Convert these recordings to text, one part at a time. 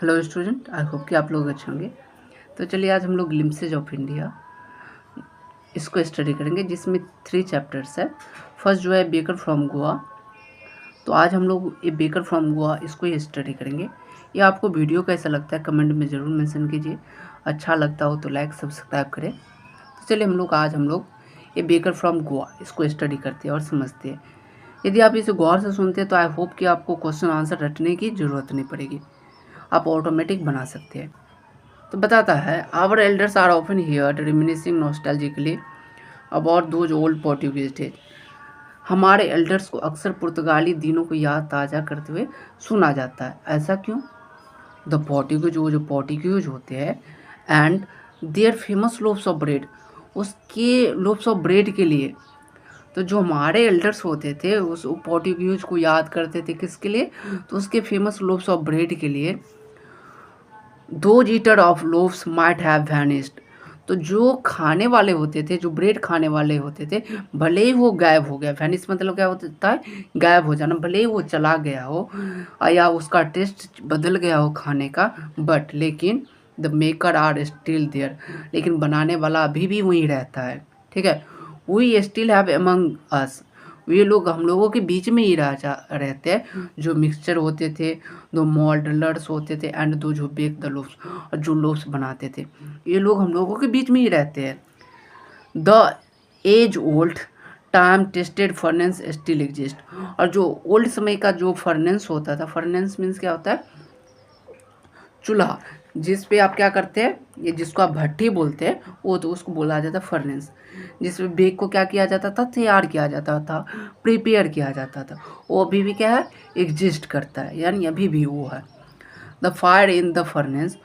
Hello student, I hope कि आप लोग अच्छे होंगे। तो चलिए आज हम लोग ग्लिम्पसेज ऑफ इंडिया इसको स्टडी करेंगे, जिसमें 3 चैप्टर्स है। फर्स्ट जो है बेकर फ्रॉम गोवा। तो आज हम लोग ये बेकर फ्रॉम गोवा इसको ही स्टडी करेंगे। ये आपको वीडियो कैसा लगता है कमेंट में ज़रूर मेंशन कीजिए। अच्छा लगता हो तो लाइक सब्सक्राइब करें। तो चलिए हम लोग ये बेकर फ्रॉम गोवा इसको स्टडी करते हैं और समझते हैं। यदि आप इसे गौर से सुनते हैं तो आई होप कि आपको क्वेश्चन आंसर रटने की ज़रूरत नहीं पड़ेगी, आप ऑटोमेटिक बना सकते हैं। तो बताता है, our elders are often heard reminiscing nostalgically about those old Portuguese days. हमारे एल्डर्स को अक्सर पुर्तगाली दिनों को याद ताज़ा करते हुए सुना जाता है। ऐसा क्यों? द पोर्टुगीज, वो जो पोर्टुगीज होते हैं, and their famous loaves of bread, उसके लोव्स ऑफ ब्रेड के लिए। तो जो हमारे एल्डर्स होते थे उस पोर्टुगीज को याद करते थे, किसके लिए? तो उसके फेमस लोव्स ऑफ ब्रेड के लिए। दो eater of loaves might have vanished. तो जो खाने वाले होते थे, जो ब्रेड खाने वाले होते थे, भले ही वो गायब हो गया। वैनिस मतलब क्या होता है? गायब हो जाना। भले ही वो चला गया हो या उसका टेस्ट बदल गया हो खाने का, बट लेकिन the maker are still there, लेकिन बनाने वाला अभी भी वहीं रहता है। ठीक है, वी स्टिल हैव अमंग अस, ये लोग हम लोगों के बीच में ही रहते हैं। जो मिक्सचर होते थे, दो मॉडलर्स होते थे, एंड दो जो बेक द लोव्स, और जो लोव्स बनाते थे, ये लोग हम लोगों के बीच में ही रहते हैं। The age old time tested furnaces still exist. और जो ओल्ड समय का जो फर्नेंस होता था, फर्नेंस मीन्स क्या होता है? चूल्हा, जिस पे आप क्या करते हैं, ये जिसको आप भट्ठी बोलते हैं, वो तो उसको बोला जाता है फर्नेस। जिसमें बेक को क्या किया जाता था? तैयार किया जाता था, प्रिपेयर किया जाता था। वो अभी भी क्या है? एग्जिस्ट करता है, यानी अभी भी वो है। The fire in the furnace,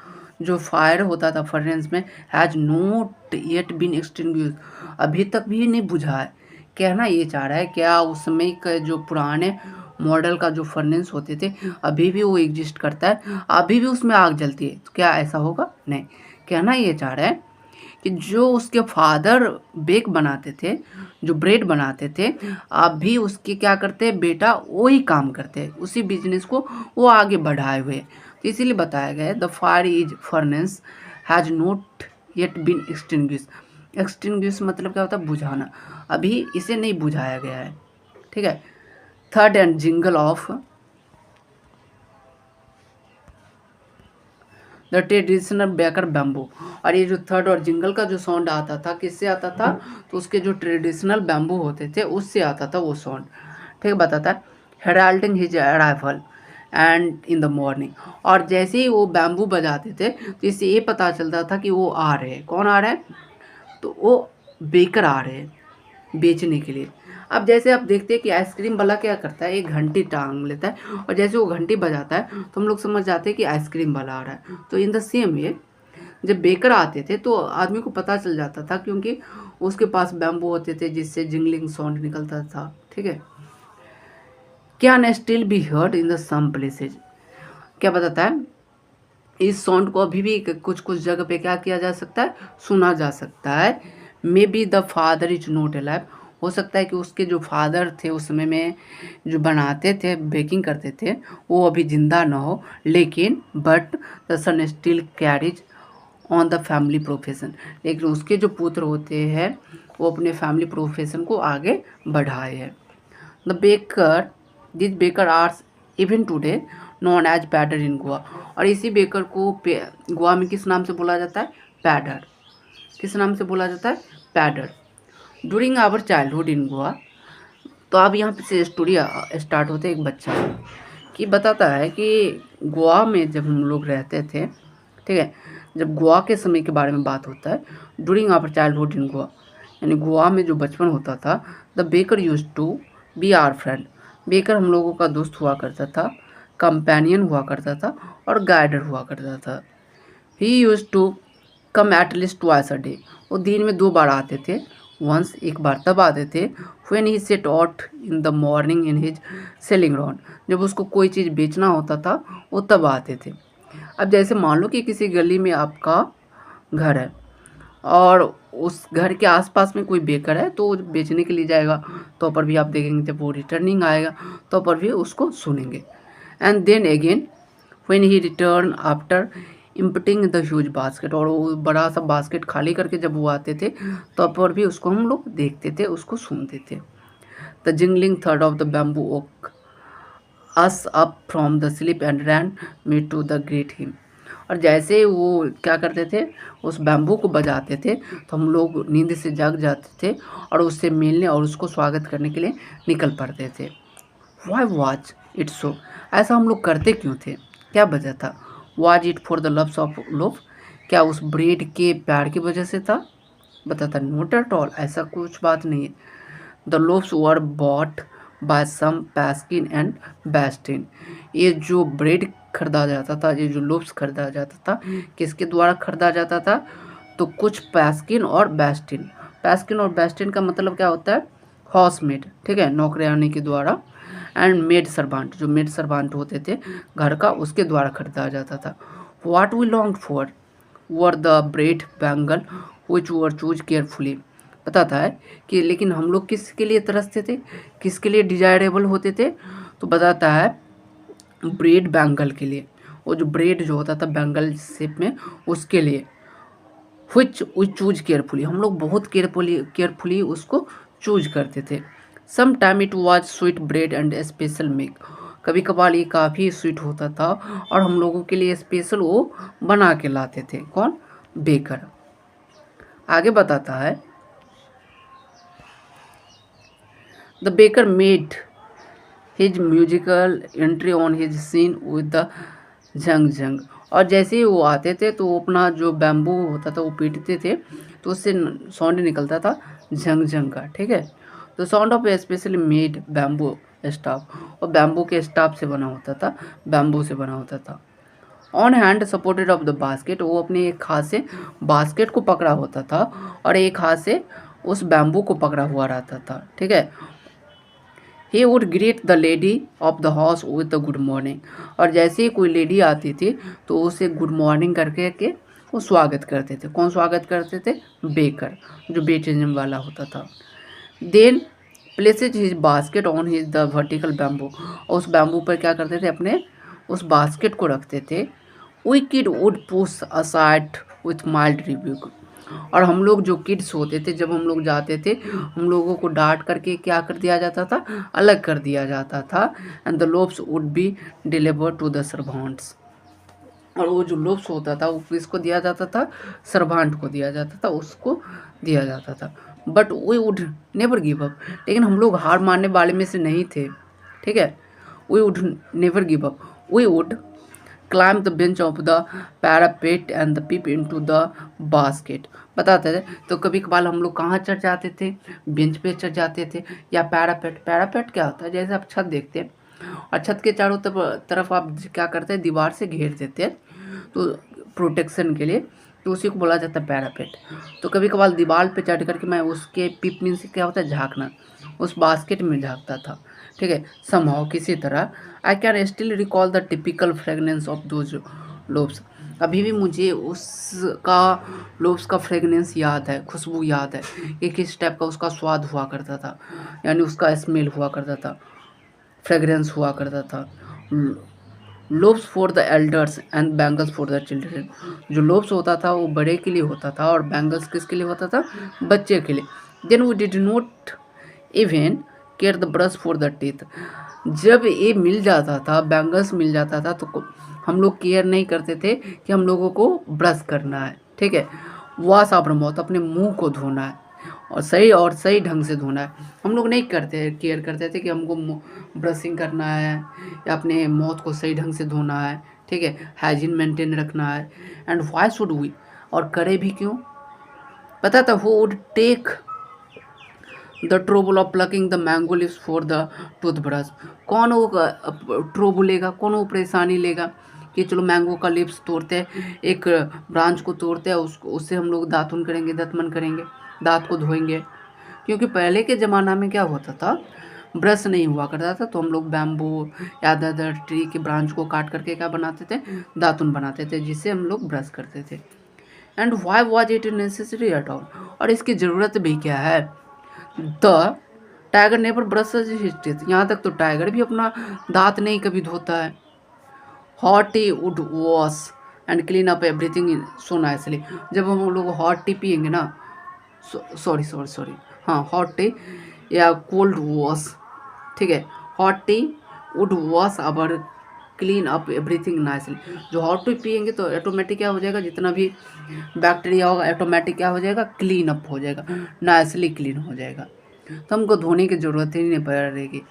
जो फायर होता था फर्नेस में, has not yet been extinguish, अभी तक भी नहीं बुझा है। कहना ये चाह रहा है, क्या उस समय के जो पुराने मॉडल का जो फर्नेस होते थे, अभी भी वो एग्जिस्ट करता है, अभी भी उसमें आग जलती है? तो क्या ऐसा होगा? नहीं। कहना ये चाह रहा है कि जो उसके फादर बेक बनाते थे, जो ब्रेड बनाते थे, अभी उसके क्या करते हैं बेटा? वही काम करते हैं, उसी बिजनेस को वो आगे बढ़ाए हुए। तो इसीलिए बताया गया है the fire is furnace has not yet been extinguish. Extinguish मतलब क्या होता है? बुझाना। अभी इसे नहीं बुझाया गया है। ठीक है। Third and jingle of the traditional baker bamboo. और ये जो थर्ड और जिंगल का जो साउंड आता था, किससे आता था? तो उसके जो ट्रेडिशनल बैम्बू होते थे उससे आता था वो साउंड। ठीक है, बताता है heralding his arrival and in the morning. और जैसे ही वो बैम्बू बजाते थे तो इससे ये पता चलता था कि वो आ रहे हैं। कौन आ रहा है? तो वो बेकर आ रहे हैं बेचने के लिए। अब जैसे आप देखते हैं कि आइसक्रीम वाला क्या करता है, एक घंटी टांग लेता है, और जैसे वो घंटी बजाता है तो हम लोग समझ जाते हैं कि आइसक्रीम वाला आ रहा है। तो इन द सेम वे जब बेकर आते थे तो आदमी को पता चल जाता था, क्योंकि उसके पास बैम्बू होते थे जिससे जिंगलिंग साउंड निकलता था। ठीक है। Can still be heard in the some places. क्या बताता है? इस साउंड को अभी भी कुछ कुछ जगह पे क्या किया जा सकता है? सुना जा सकता है। May be the father is not alive, हो सकता है कि उसके जो फादर थे उस समय में जो बनाते थे, बेकिंग करते थे, वो अभी जिंदा ना हो, लेकिन but the son still carries on the family profession, लेकिन उसके जो पुत्र होते हैं वो अपने फैमिली प्रोफेशन को आगे बढ़ाए हैं। The baker, this baker are even today known as pader in Goa. और इसी बेकर को गोवा में किस नाम से बोला जाता है? पैडर। किस नाम से बोला जाता है? Poder. During our childhood in Goa. तो अब यहाँ से स्टोरी स्टार्ट होते एक बच्चा कि बताता है कि गोवा में जब हम लोग रहते थे, ठीक है, जब गोवा के समय के बारे में बात होता है, during our childhood in Goa, यानी गोवा में जो बचपन होता था, the baker used to be our friend. Baker हम लोगों का दोस्त हुआ करता था, कंपेनियन हुआ करता था, और गाइडर हुआ करता था। He used to come at least twice a day, वो दिन में 2 बार आते थे। वंस, एक बार तब आते थे when he set out in the morning in his selling ground, जब उसको कोई चीज़ बेचना होता था वो तब आते थे। अब जैसे मान लो कि किसी गली में आपका घर है और उस घर के आसपास में कोई बेकर है, तो वो बेचने के लिए जाएगा तो पर भी आप देखेंगे, जब वो रिटर्निंग आएगा तो पर भी उसको सुनेंगे। And then again when he return after emptying the huge basket, और वो बड़ा सा बास्केट खाली करके जब वो आते थे तब पर भी उसको हम लोग देखते थे, उसको सुनते थे। द जिंगलिंग थर्ड of the bamboo woke us up from the sleep and ran me to the great him. और जैसे वो क्या करते थे, उस बैम्बू को बजाते थे तो हम लोग नींद से जाग जाते थे और उससे मिलने और उसको स्वागत करने के लिए निकल पड़ते थे। वाई वॉच इट सो, ऐसा हम लोग करते क्यों थे, क्या वजह था। Was it for the loves of loaf, क्या उस ब्रेड के प्यार की वजह से था। बताता नोट एट ऑल, ऐसा कुछ बात नहीं है। The loaves were bought by some paskin and bestin, ये जो ब्रेड खरीदा जाता था, ये जो लोफ्स खरीदा जाता था, किसके द्वारा खरीदा जाता था, तो कुछ पैस्किन और बेस्टिन। पैस्किन और बेस्टिन का मतलब क्या होता है, हाउसमेड, ठीक है, नौकरानी के द्वारा, एंड मेड सर्वांट, जो मेड सर्वांट होते थे घर का, उसके द्वारा खरीदा जाता था। What we long for were the bread bangle which were choose carefully, बताता है कि लेकिन हम लोग किसके लिए तरसते थे, किसके लिए डिजायरेबल होते थे, तो बताता है ब्रेड बैंगल के लिए, वो जो ब्रेड जो होता था बैंगल शेप में, उसके लिए। विच वी चूज केयरफुली, हम लोग बहुत केयरफुली उसको चूज करते थे। Some time it was sweet bread and special milk, कभी कभार ये काफ़ी स्वीट होता था और हम लोगों के लिए स्पेशल वो बना के लाते थे, कौन, बेकर। आगे बताता है the baker made his musical entry on his scene with the झंग झंग, और जैसे ही वो आते थे तो वो अपना जो बैम्बू होता था वो पीटते थे तो उससे साउंड निकलता था झंग झंग का, ठीक है। तो sound of specially made bamboo staff, और बैम्बू के स्टाफ से बना होता था, बैम्बू से बना होता था। On hand supported of the basket, वो अपने एक हाथ से बास्केट को पकड़ा होता था और एक हाथ से उस बैम्बू को पकड़ा हुआ रहता था, ठीक है। He would greet the lady of the house with the good morning, और जैसे ही कोई लेडी आती थी तो उसे गुड मॉर्निंग करके के वो स्वागत करते थे, कौन स्वागत करते थे, बेकर, जो बेचने वाला होता था। Then places his basket on his the vertical bamboo, और उस बैम्बू पर क्या करते थे, अपने उस बास्केट को रखते थे। We kid would push aside with mild review, और हम लोग जो किड्स होते थे जब हम लोग जाते थे हम लोगों को डांट करके क्या कर दिया जाता था, अलग कर दिया जाता था। And the loaves would be deliver to the servants, और वो जो लोब्स होता था वो किसको दिया जाता था, सर्वेंट को दिया जाता था, उसको दिया जाता था। But we would never give up, लेकिन हम लोग हार मानने वाले में से नहीं थे, ठीक है। We would never give up, we would climb the bench of the parapet and the peep into the basket, बताते थे। तो कभी कभार हम लोग कहाँ चढ़ जाते थे, बेंच पे चढ़ जाते थे, या पैरापेट, पैरापेट क्या होता है, जैसे आप छत देखते हैं और छत के चारों तरफ आप क्या करते हैं, दीवार से घेर देते हैं तो प्रोटेक्शन के लिए, तो उसी को बोला जाता है पैरापेट। तो कभी कभार दीवार पे चढ़ करके मैं उसके पीप मीन से क्या होता है, झाँकना, उस बास्केट में झाँकता था, ठीक है, समहाउ किसी तरह। I can still recall the typical fragrance of those lobes, अभी भी मुझे उसका लोब्स का फ्रेगनेंस याद है, खुशबू याद है कि किस टाइप का उसका स्वाद हुआ करता था, यानी उसका स्मेल हुआ करता था, फ्रेगरेंस हुआ करता था। Lobes for the elders and bangles for the children, जो लोब्स होता था वो बड़े के लिए होता था और बैंगल्स किसके लिए होता था, बच्चे के लिए। Then we did not even care the brush for the teeth, जब ये मिल जाता था, बैंगल्स मिल जाता था तो हम लोग केयर नहीं करते थे कि हम लोगों को ब्रश करना है, ठीक है, वॉश आवर माउथ, अपने मुंह को धोना है और सही ढंग से धोना है। हम लोग नहीं करते, केयर करते थे कि हमको ब्रशिंग करना है या अपने माउथ को सही ढंग से धोना है, ठीक है, हाइजीन मेंटेन रखना है। एंड व्हाई शुड वी, और करे भी क्यों, पता था, वो would take the trouble of plucking the mango leaves for the toothbrush, कौन वो ट्रोबल लेगा, कौन वो परेशानी लेगा कि चलो मैंगो का लिप्स तोड़ते हैं, एक ब्रांच को तोड़ते हैं, उससे हम लोग दातुन करेंगे, दातमन करेंगे, दांत को धोएंगे। क्योंकि पहले के ज़माना में क्या होता था, ब्रश नहीं हुआ करता था तो हम लोग बैम्बू या अदर ट्री के ब्रांच को काट करके क्या बनाते थे, दातुन बनाते थे, जिससे हम लोग ब्रश करते थे। And why was it necessary at all, और इसकी ज़रूरत भी क्या है। The tiger never brushes his teeth, यहाँ तक तो टाइगर भी अपना दांत नहीं कभी धोता है। Hot tea would wash and clean up everything so nicely. जब हम लोग हॉट टी पियेंगे ना, सॉरी सॉरी सॉरी, हाँ हॉट टी या कोल्ड वॉश, ठीक है, hot tea would wash our clean up everything nicely. जो हॉट टी पियेंगे तो ऑटोमेटिक क्या हो जाएगा, जितना भी बैक्टीरिया होगा ऑटोमेटिक क्या हो जाएगा, क्लीन अप हो जाएगा, नाइसली क्लीन हो जाएगा, तो हमको धोने की ज़रूरत ही नहीं पड़ेगी।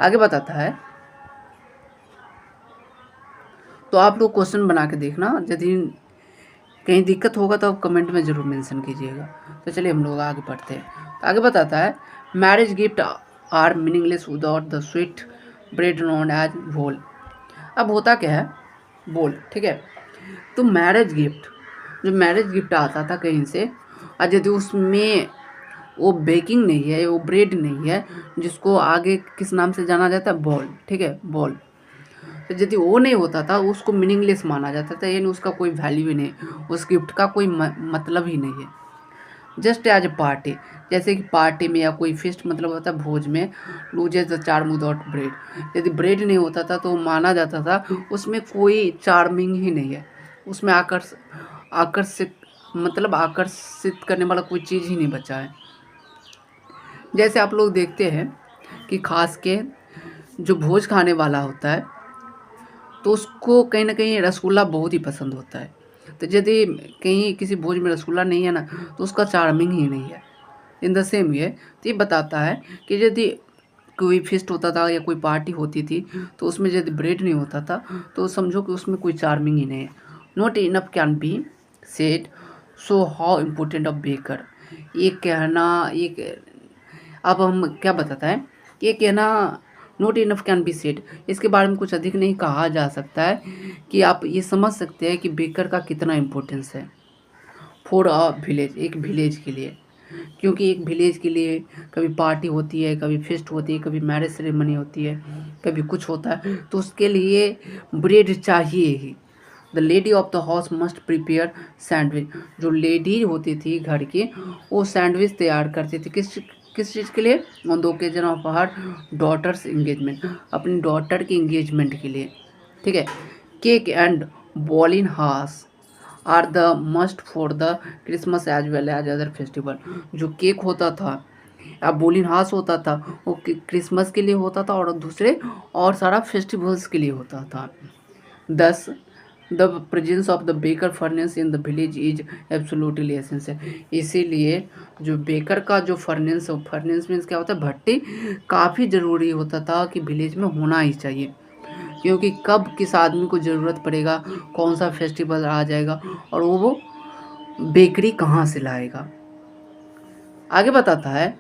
आगे बताता है, तो आप लोग क्वेश्चन बना के देखना, यदि कहीं दिक्कत होगा तो आप कमेंट में ज़रूर मेंशन कीजिएगा। तो चलिए हम लोग आगे पढ़ते हैं। तो आगे बताता है, marriage gift are meaningless without the sweet bread known as bol. अब होता क्या है, बोल, ठीक है। तो मैरिज गिफ्ट, जो मैरिज गिफ्ट आता था कहीं से, और यदि उसमें वो बेकिंग नहीं है, वो ब्रेड नहीं है, जिसको आगे किस नाम से जाना जाता है, बॉल, ठीक है, बॉल। तो यदि वो नहीं होता था उसको मीनिंगलेस माना जाता था, यानी उसका कोई वैल्यू ही नहीं, उस गिफ्ट का कोई मतलब ही नहीं है। जस्ट एज ए पार्टी, जैसे कि पार्टी में या कोई फेस्ट मतलब होता है भोज में, loses the charm without bread. यदि ब्रेड नहीं होता था तो माना जाता था उसमें कोई चार्मिंग ही नहीं है, उसमें आकर्षित मतलब आकर्षित करने वाला कोई चीज़ ही नहीं बचा है। जैसे आप लोग देखते हैं कि खास के जो भोज खाने वाला होता है तो उसको कहीं ना कहीं रसगुल्ला बहुत ही पसंद होता है। तो यदि कहीं किसी भोज में रसगुल्ला नहीं है ना, तो उसका चार्मिंग ही नहीं है। इन द सेम वे, तो ये बताता है कि यदि कोई फेस्ट होता था या कोई पार्टी होती थी तो उसमें यदि ब्रेड नहीं होता था तो समझो कि उसमें कोई चार्मिंग ही नहीं है। Not enough can be said so how important of baker. ये कहना, ये अब हम क्या बताता है, ये कहना not enough can be said, इसके बारे में कुछ अधिक नहीं कहा जा सकता है कि आप ये समझ सकते हैं कि बेकर का कितना इम्पोर्टेंस है फॉर अ विलेज, एक विलेज के लिए। क्योंकि एक विलेज के लिए कभी पार्टी होती है, कभी फेस्ट होती है, कभी मैरिज सेरेमनी होती है, कभी कुछ होता है, तो उसके लिए ब्रेड चाहिए ही। The lady of the house must prepare sandwich. जो लेडी होती थी घर की, वो सैंडविच तैयार करती थी, किस चीज़ के लिए, on the occasion of her daughter's engagement, अपनी डॉटर की इंगेजमेंट के लिए, ठीक है। केक एंड बॉलिन हास are the must for the Christmas as well as other festival. जो केक होता था या बोलिन हास होता था वो क्रिसमस के लिए होता था और दूसरे और सारा फेस्टिवल्स के लिए होता था। 10 the presence of the baker furnace in the village is absolutely essential. इसीलिए जो बेकर का जो फर्नेस मीन्स क्या होता है, भट्टी, काफ़ी ज़रूरी होता था कि विलेज में होना ही चाहिए। क्योंकि कब किस आदमी को ज़रूरत पड़ेगा, कौन सा फेस्टिवल आ जाएगा और वो बेकरी कहाँ से लाएगा। आगे बताता है,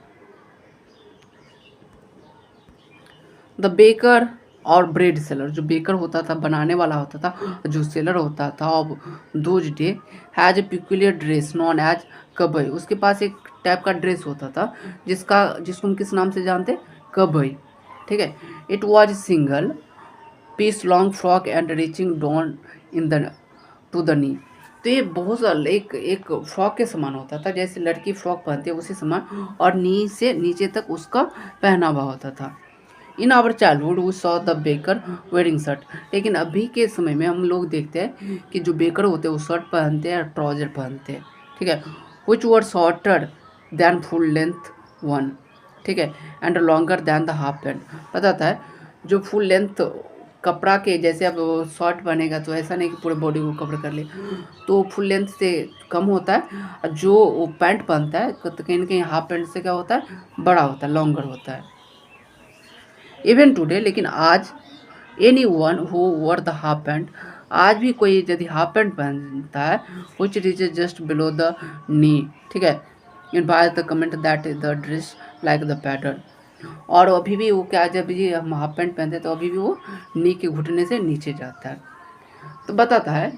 द बेकर और ब्रेड सेलर। जो बेकर होता था, बनाने वाला होता था, जो सेलर होता था of those day has a peculiar dress known as kabai. उसके पास एक टाइप का ड्रेस होता था जिसको हम किस नाम से जानते, कबई, ठीक है। It was single piece long frock and reaching down in the to the knee. तो ये बहुत सारा एक एक फ्रॉक के समान होता था, जैसे लड़की फ्रॉक पहनती है उसी समान, और नी से नीचे तक उसका पहनावा होता था। In our childhood we saw the baker wearing shirt. लेकिन अभी के समय में हम लोग देखते हैं कि जो बेकर होते हैं वो शर्ट पहनते हैं और ट्राउजर पहनते हैं, ठीक है, which were shorter than full length one, ठीक है, and longer than the half pant. बताता है जो फुल लेंथ कपड़ा के, जैसे अब शॉर्ट बनेगा तो ऐसा नहीं कि पूरे बॉडी को कवर कर ले, तो फुल लेंथ से कम होता है, और जो वो पैंट पहनता है तो कहीं ना कहीं हाफ पैंट से क्या होता है, बड़ा होता है, लॉन्गर होता है। इवन टुडे, लेकिन आज, any one who were the half pant, आज भी कोई यदि हाफ पैंट पहनता है which is just below the knee, ठीक है, in by the comment that is the dress like the pattern. और अभी भी वो क्या, जब भी हम हाफ पैंट पहनते हैं तो अभी भी वो नी के घुटने से नीचे जाता है। तो बताता है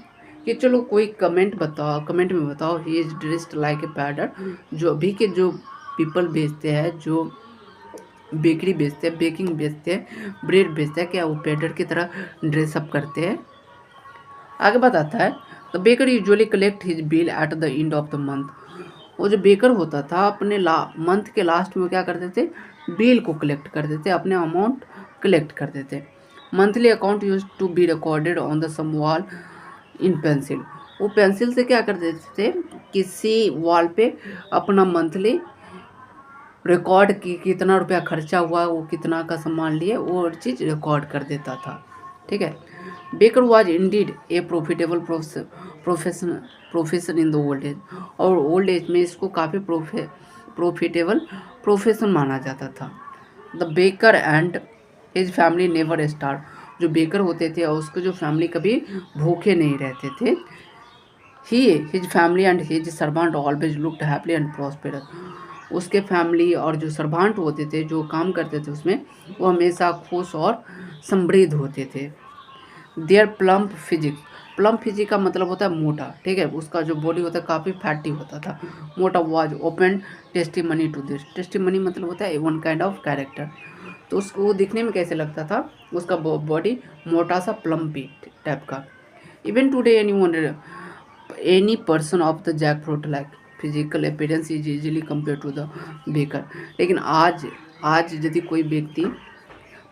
कि चलो कोई कमेंट बताओ, कमेंट में बताओ, he is dressed like a pattern. जो अभी के जो पीपल बेचते हैं, जो बेकरी बेचते हैं, बेकिंग बेचते हैं, ब्रेड बेचते हैं, क्या वो पैडर की तरह ड्रेसअप करते हैं। आगे बताता है, the baker usually collect his bill at the end of the month. वो जो बेकर होता था अपने मंथ के लास्ट में क्या करते थे, बिल को कलेक्ट करते थे, अपने अमाउंट कलेक्ट करते थे। Monthly account used to be recorded on the some wall in pencil. वो पेंसिल से क्या कर देते थे, किसी वॉल पे अपना मंथली रिकॉर्ड की कितना रुपया खर्चा हुआ, वो कितना का सामान लिए, वो चीज़ रिकॉर्ड कर देता था। ठीक है। Baker was Indeed A profitable profession in the old age, और ओल्ड एज में इसको काफ़ी प्रॉफिटेबल प्रोफेशन माना जाता था। The baker and his family never starve, जो बेकर होते थे और उसके जो फैमिली कभी भूखे नहीं रहते थे। His family and his servant always looked happy and prosperous, उसके फैमिली और जो सर्वेंट होते थे, जो काम करते थे उसमें, वो हमेशा खुश और समृद्ध होते थे। Their plump physics, plump physique का मतलब होता है मोटा। ठीक है। उसका जो बॉडी होता है काफ़ी फैटी होता था, मोटा। Was open testimony to this, testimony मतलब होता है वन काइंड ऑफ कैरेक्टर। तो उसको वो दिखने में कैसे लगता था, उसका बॉडी मोटा सा प्लम्पी टाइप का। Even today any person of the jackfruit like physical appearance is easily compare to the baker. लेकिन आज यदि कोई व्यक्ति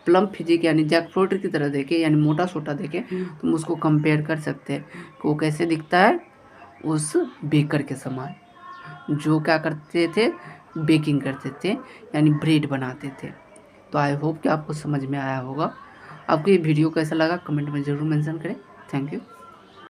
प्लम फिजिक यानी जैक फ्रूट की तरह देखे, यानी मोटा सोटा देखे, तो हम उसको कंपेयर कर सकते हैं कि वो कैसे दिखता है, उस बेकर के समान, जो क्या करते थे, बेकिंग करते थे, यानी ब्रेड बनाते थे। तो आई होप कि आपको समझ में आया होगा। आपको ये वीडियो कैसा लगा कमेंट में ज़रूर मेंशन करें। Thank you.